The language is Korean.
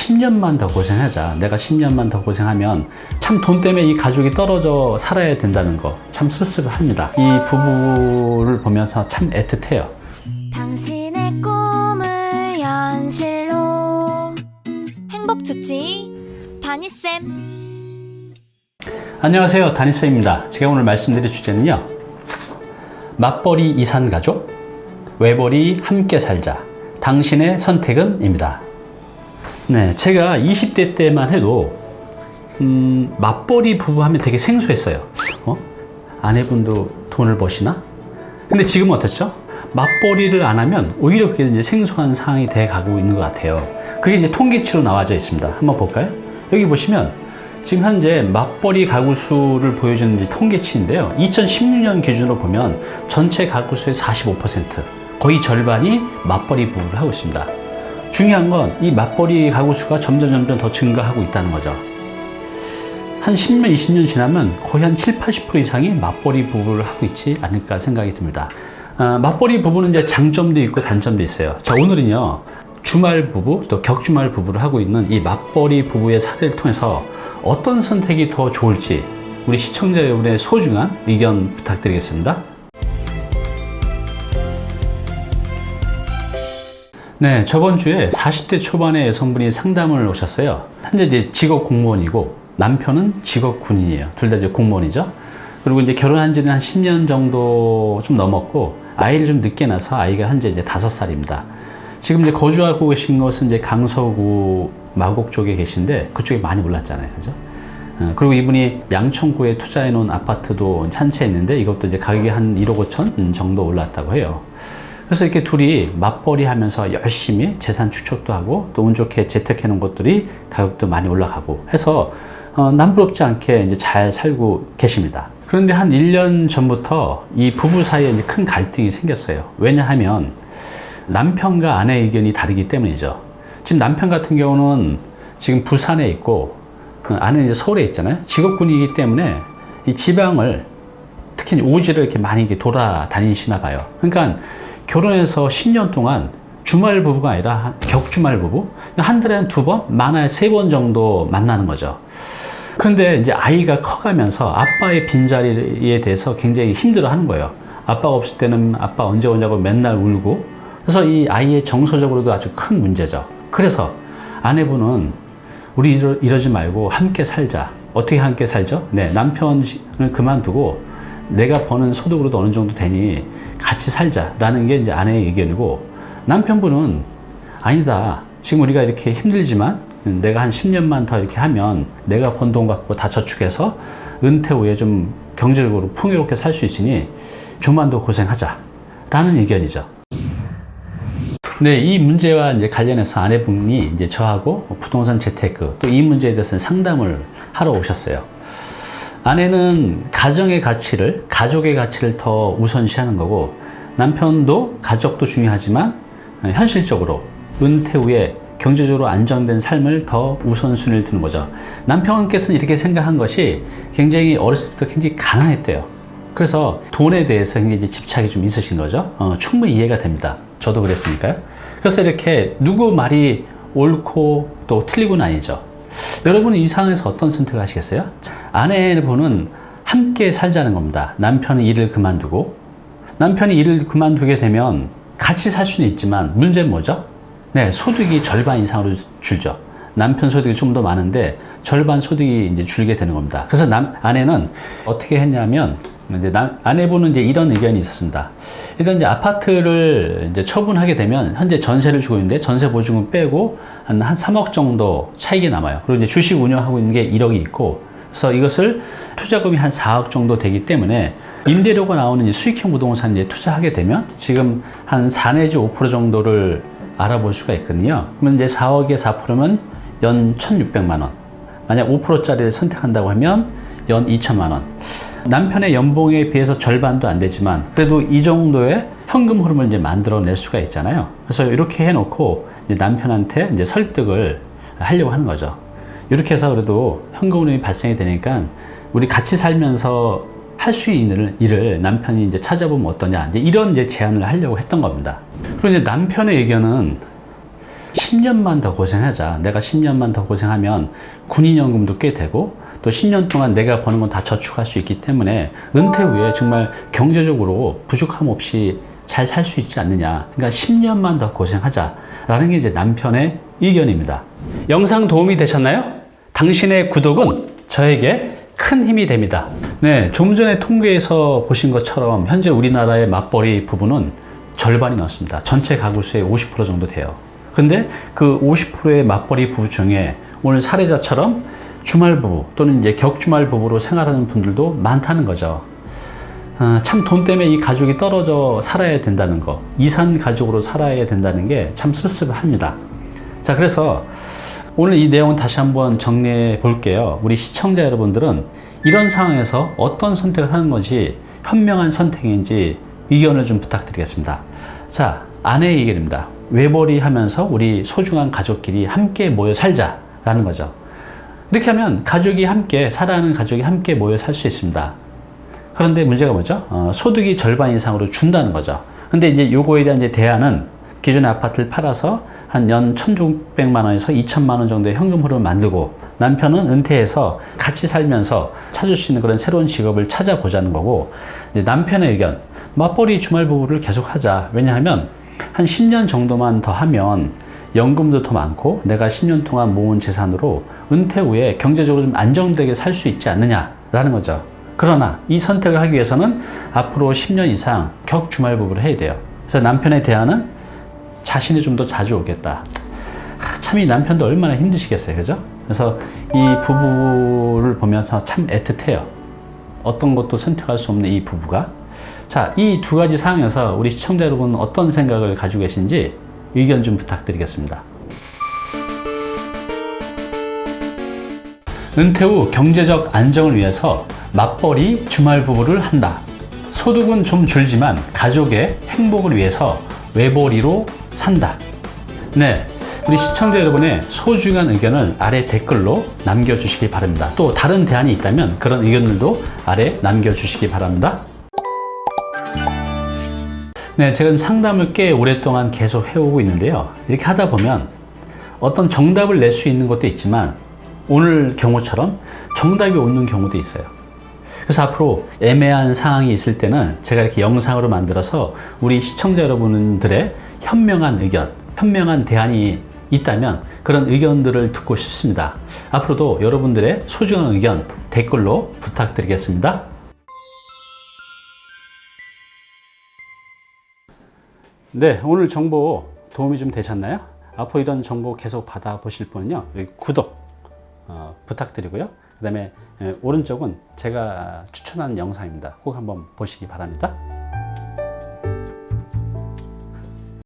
10년만 더 고생하자. 내가 10년만 더 고생하면 참 돈 때문에 이 가족이 떨어져 살아야 된다는 거 참 씁쓸합니다. 이 부부를 보면서 참 애틋해요. 당신의 꿈을 현실로 행복주치 다니쌤. 안녕하세요, 다니쌤입니다. 제가 오늘 말씀드릴 주제는요, 맞벌이 이산가족, 외벌이 함께 살자, 당신의 선택은? 입니다. 네, 제가 20대 때만 해도 맞벌이 부부 하면 되게 생소했어요. 아내분도 돈을 버시나? 근데 지금은 어떻죠? 맞벌이를 안 하면 오히려 그게 이제 생소한 상황이 돼 가고 있는 것 같아요. 그게 이제 통계치로 나와져 있습니다. 한번 볼까요? 여기 보시면 지금 현재 맞벌이 가구 수를 보여주는 이제 통계치인데요. 2016년 기준으로 보면 전체 가구 수의 45%, 거의 절반이 맞벌이 부부를 하고 있습니다. 중요한 건 이 맞벌이 가구 수가 점점 더 증가하고 있다는 거죠. 한 10년, 20년 지나면 거의 한 7, 80% 이상이 맞벌이 부부를 하고 있지 않을까 생각이 듭니다. 맞벌이 부부는 이제 장점도 있고 단점도 있어요. 자, 오늘은요, 주말 부부, 또 격주말 부부를 하고 있는 이 맞벌이 부부의 사례를 통해서 어떤 선택이 더 좋을지 우리 시청자 여러분의 소중한 의견 부탁드리겠습니다. 네, 저번 주에 40대 초반의 여성분이 상담을 오셨어요. 현재 이제 직업 공무원이고 남편은 직업 군인이에요. 둘 다 이제 공무원이죠. 그리고 이제 결혼한 지는 한 10년 정도 좀 넘었고 아이를 좀 늦게 낳아서 아이가 현재 이제 5살입니다. 지금 이제 거주하고 계신 것은 이제 강서구 마곡 쪽에 계신데 그쪽에 많이 올랐잖아요. 그죠? 그리고 이분이 양천구에 투자해 놓은 아파트도 한 채 있는데 이것도 이제 가격이 한 1억 5천 정도 올랐다고 해요. 그래서 이렇게 둘이 맞벌이 하면서 열심히 재산 축적도 하고 또 운 좋게 재테크해 놓은 것들이 가격도 많이 올라가고 해서 남부럽지 않게 이제 잘 살고 계십니다. 그런데 한 1년 전부터 이 부부 사이에 이제 큰 갈등이 생겼어요. 왜냐하면 남편과 아내 의견이 다르기 때문이죠. 지금 남편 같은 경우는 지금 부산에 있고 아내는 이제 서울에 있잖아요. 직업군이기 때문에 이 지방을 특히 오지를 이렇게 많이 돌아다니시나 봐요. 그러니까 결혼해서 10년 동안 주말 부부가 아니라 격주말 부부, 한 달에 한 2번, 많아야 3번 정도 만나는 거죠. 그런데 이제 아이가 커가면서 아빠의 빈자리에 대해서 굉장히 힘들어 하는 거예요. 아빠가 없을 때는 아빠 언제 오냐고 맨날 울고, 그래서 이 아이의 정서적으로도 아주 큰 문제죠. 그래서 아내분은 우리 이러지 말고 함께 살자. 어떻게 함께 살죠? 네, 남편을 그만두고 내가 버는 소득으로도 어느 정도 되니 같이 살자라는 게 이제 아내의 의견이고, 남편분은 아니다. 지금 우리가 이렇게 힘들지만 내가 한 10년만 더 이렇게 하면 내가 번 돈 갖고 다 저축해서 은퇴 후에 좀 경제적으로 풍요롭게 살 수 있으니 좀만 더 고생하자라는 의견이죠. 네, 이 문제와 이제 관련해서 아내분이 이제 저하고 부동산 재테크 또 이 문제에 대해서 상담을 하러 오셨어요. 아내는 가정의 가치를, 가족의 가치를 더 우선시하는 거고, 남편도 가족도 중요하지만 현실적으로 은퇴 후에 경제적으로 안정된 삶을 더 우선순위를 두는 거죠. 남편께서는 이렇게 생각한 것이 굉장히 어렸을 때부터 굉장히 가난했대요. 그래서 돈에 대해서 굉장히 집착이 좀 있으신 거죠. 충분히 이해가 됩니다. 저도 그랬으니까요. 그래서 이렇게 누구 말이 옳고 또 틀리고는 아니죠. 여러분은 이 상황에서 어떤 선택을 하시겠어요? 아내분은 함께 살자는 겁니다. 남편은 일을 그만두고, 남편이 일을 그만두게 되면 같이 살 수는 있지만 문제는 뭐죠? 네, 소득이 절반 이상으로 줄죠. 남편 소득이 좀 더 많은데 절반 소득이 이제 줄게 되는 겁니다. 그래서 아내는 어떻게 했냐면, 이제 아내분은 이제 이런 의견이 있었습니다. 일단 이제 아파트를 이제 처분하게 되면 현재 전세를 주고 있는데 전세 보증금 빼고 한 3억 정도 차익이 남아요. 그리고 이제 주식 운영하고 있는 게 1억이 있고, 그래서 이것을 투자금이 한 4억 정도 되기 때문에 임대료가 나오는 이제 수익형 부동산에 투자하게 되면 지금 한 4 내지 5% 정도를 알아볼 수가 있거든요. 그러면 이제 4억에 4%면 연 1,600만 원. 만약 5%짜리를 선택한다고 하면 연 2천만 원. 남편의 연봉에 비해서 절반도 안 되지만 그래도 이 정도의 현금 흐름을 이제 만들어낼 수가 있잖아요. 그래서 이렇게 해놓고 이제 남편한테 이제 설득을 하려고 하는 거죠. 이렇게 해서 그래도 현금 흐름이 발생이 되니까 우리 같이 살면서 할 수 있는 일을 남편이 이제 찾아보면 어떠냐, 이제 이런 이제 제안을 하려고 했던 겁니다. 그리고 이제 남편의 의견은 10년만 더 고생하자. 내가 10년만 더 고생하면 군인연금도 꽤 되고 또 10년 동안 내가 버는 건 다 저축할 수 있기 때문에 은퇴 후에 정말 경제적으로 부족함 없이 잘 살 수 있지 않느냐. 그러니까 10년만 더 고생하자라는 게 이제 남편의 의견입니다. 영상 도움이 되셨나요? 당신의 구독은 저에게 큰 힘이 됩니다. 네, 좀 전에 통계에서 보신 것처럼 현재 우리나라의 맞벌이 부부는 절반이 넘습니다. 전체 가구 수의 50% 정도 돼요. 근데 그 50%의 맞벌이 부부 중에 오늘 사례자처럼 주말 부부 또는 이제 격주말 부부로 생활하는 분들도 많다는 거죠. 참 돈 때문에 이 가족이 떨어져 살아야 된다는 거, 이산 가족으로 살아야 된다는 게 참 씁쓸합니다. 자, 그래서 오늘 이 내용은 다시 한번 정리해 볼게요. 우리 시청자 여러분들은 이런 상황에서 어떤 선택을 하는 것이 현명한 선택인지 의견을 좀 부탁드리겠습니다. 자, 아내의 의견입니다. 외벌이 하면서 우리 소중한 가족끼리 함께 모여 살자라는 거죠. 이렇게 하면 가족이 함께, 살아가는 가족이 함께 모여 살 수 있습니다. 그런데 문제가 뭐죠? 소득이 절반 이상으로 준다는 거죠. 근데 이제 요거에 대한 이제 대안은 기존의 아파트를 팔아서 한 연 1,600만 원에서 2,000만 원 정도의 현금 흐름을 만들고 남편은 은퇴해서 같이 살면서 찾을 수 있는 그런 새로운 직업을 찾아보자는 거고, 이제 남편의 의견, 맞벌이 주말 부부를 계속 하자. 왜냐하면 한 10년 정도만 더 하면 연금도 더 많고 내가 10년 동안 모은 재산으로 은퇴 후에 경제적으로 좀 안정되게 살 수 있지 않느냐라는 거죠. 그러나 이 선택을 하기 위해서는 앞으로 10년 이상 격 주말 부부를 해야 돼요. 그래서 남편의 대안은 자신이 좀 더 자주 오겠다. 참 이 남편도 얼마나 힘드시겠어요, 그죠? 그래서 이 부부를 보면서 참 애틋해요. 어떤 것도 선택할 수 없는 이 부부가. 자, 이 두 가지 상황에서 우리 시청자 여러분 어떤 생각을 가지고 계신지 의견 좀 부탁드리겠습니다. 은퇴 후 경제적 안정을 위해서 맞벌이 주말 부부를 한다. 소득은 좀 줄지만 가족의 행복을 위해서 외벌이로 산다. 네, 우리 시청자 여러분의 소중한 의견을 아래 댓글로 남겨주시기 바랍니다. 또 다른 대안이 있다면 그런 의견들도 아래 남겨주시기 바랍니다. 네, 제가 상담을 꽤 오랫동안 계속 해오고 있는데요. 이렇게 하다 보면 어떤 정답을 낼 수 있는 것도 있지만 오늘 경우처럼 정답이 없는 경우도 있어요. 그래서 앞으로 애매한 상황이 있을 때는 제가 이렇게 영상으로 만들어서 우리 시청자 여러분들의 현명한 의견, 현명한 대안이 있다면 그런 의견들을 듣고 싶습니다. 앞으로도 여러분들의 소중한 의견 댓글로 부탁드리겠습니다. 네, 오늘 정보 도움이 좀 되셨나요? 앞으로 이런 정보 계속 받아보실 분은요, 여기 구독 부탁드리고요. 그 다음에 오른쪽은 제가 추천하는 영상입니다. 꼭 한번 보시기 바랍니다.